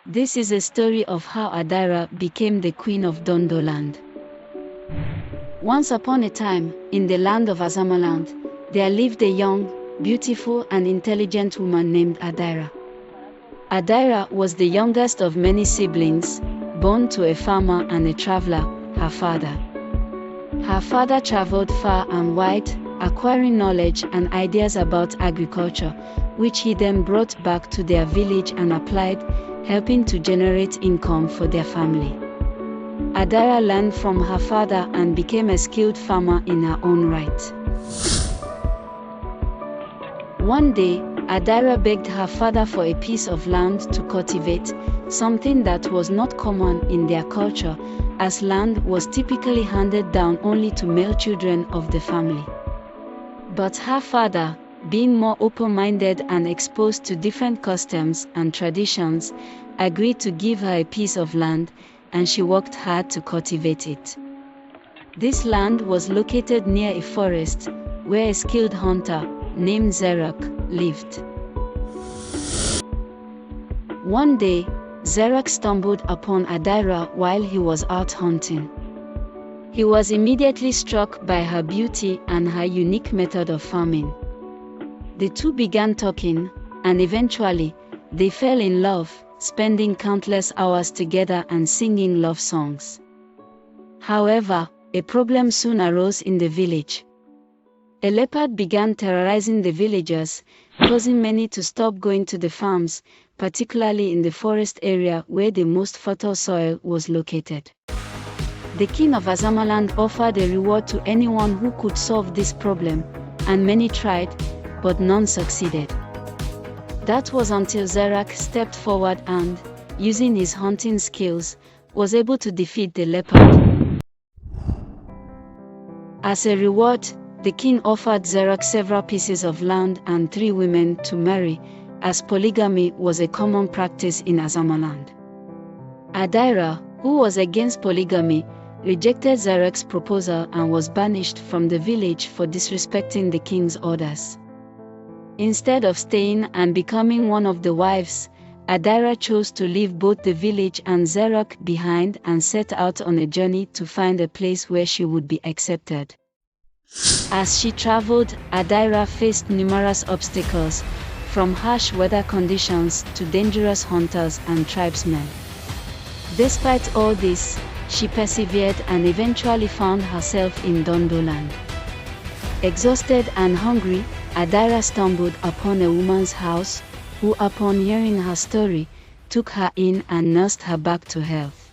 This is a story of how Adira became the queen of Dondoland. Once upon a time, in the land of Azamaland, there lived a young, beautiful and intelligent woman named Adira. Adira was the youngest of many siblings, born to a farmer and a traveler, her father. Her father traveled far and wide, acquiring knowledge and ideas about agriculture, which he then brought back to their village and applied, helping to generate income for their family. Adira learned from her father and became a skilled farmer in her own right. One day, Adira begged her father for a piece of land to cultivate, something that was not common in their culture, as land was typically handed down only to male children of the family. But her father, being more open-minded and exposed to different customs and traditions, agreed to give her a piece of land, and she worked hard to cultivate it. This land was located near a forest, where a skilled hunter, named Zara, lived. One day, Zara stumbled upon Adira while he was out hunting. He was immediately struck by her beauty and her unique method of farming. The two began talking, and eventually, they fell in love, spending countless hours together and singing love songs. However, a problem soon arose in the village. A leopard began terrorizing the villagers, causing many to stop going to the farms, particularly in the forest area where the most fertile soil was located. The king of Azamaland offered a reward to anyone who could solve this problem, and many tried, but none succeeded. That was until Zara stepped forward and, using his hunting skills, was able to defeat the leopard. As a reward, the king offered Zara several pieces of land and 3 women to marry, as polygamy was a common practice in Azamaland. Adira, who was against polygamy, rejected Zara's proposal and was banished from the village for disrespecting the king's orders. Instead of staying and becoming one of the wives, Adira chose to leave both the village and Zara behind and set out on a journey to find a place where she would be accepted. As she traveled, Adira faced numerous obstacles, from harsh weather conditions to dangerous hunters and tribesmen. Despite all this, she persevered and eventually found herself in Dondoland. Exhausted and hungry, Adira stumbled upon a woman's house, who upon hearing her story, took her in and nursed her back to health.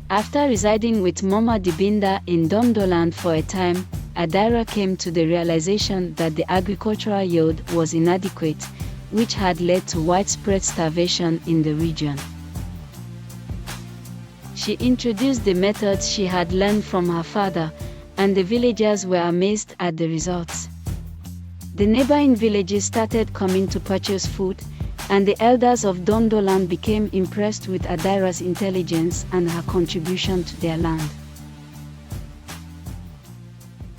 After residing with Mama Dibinda in Dondoland for a time, Adira came to the realization that the agricultural yield was inadequate, which had led to widespread starvation in the region. She introduced the methods she had learned from her father, and the villagers were amazed at the results. The neighboring villages started coming to purchase food, and the elders of Dondoland became impressed with Adira's intelligence and her contribution to their land.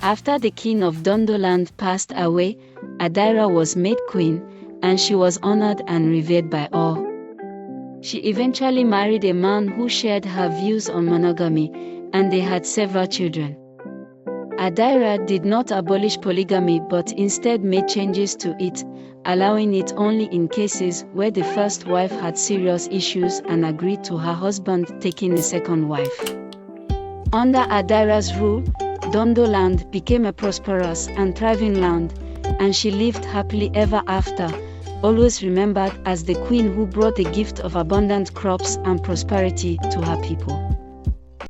After the king of Dondoland passed away, Adira was made queen, and she was honored and revered by all. She eventually married a man who shared her views on monogamy, and they had several children. Adira did not abolish polygamy but instead made changes to it, allowing it only in cases where the first wife had serious issues and agreed to her husband taking a second wife. Under Adira's rule, Dondoland became a prosperous and thriving land, and she lived happily ever after, always remembered as the queen who brought the gift of abundant crops and prosperity to her people.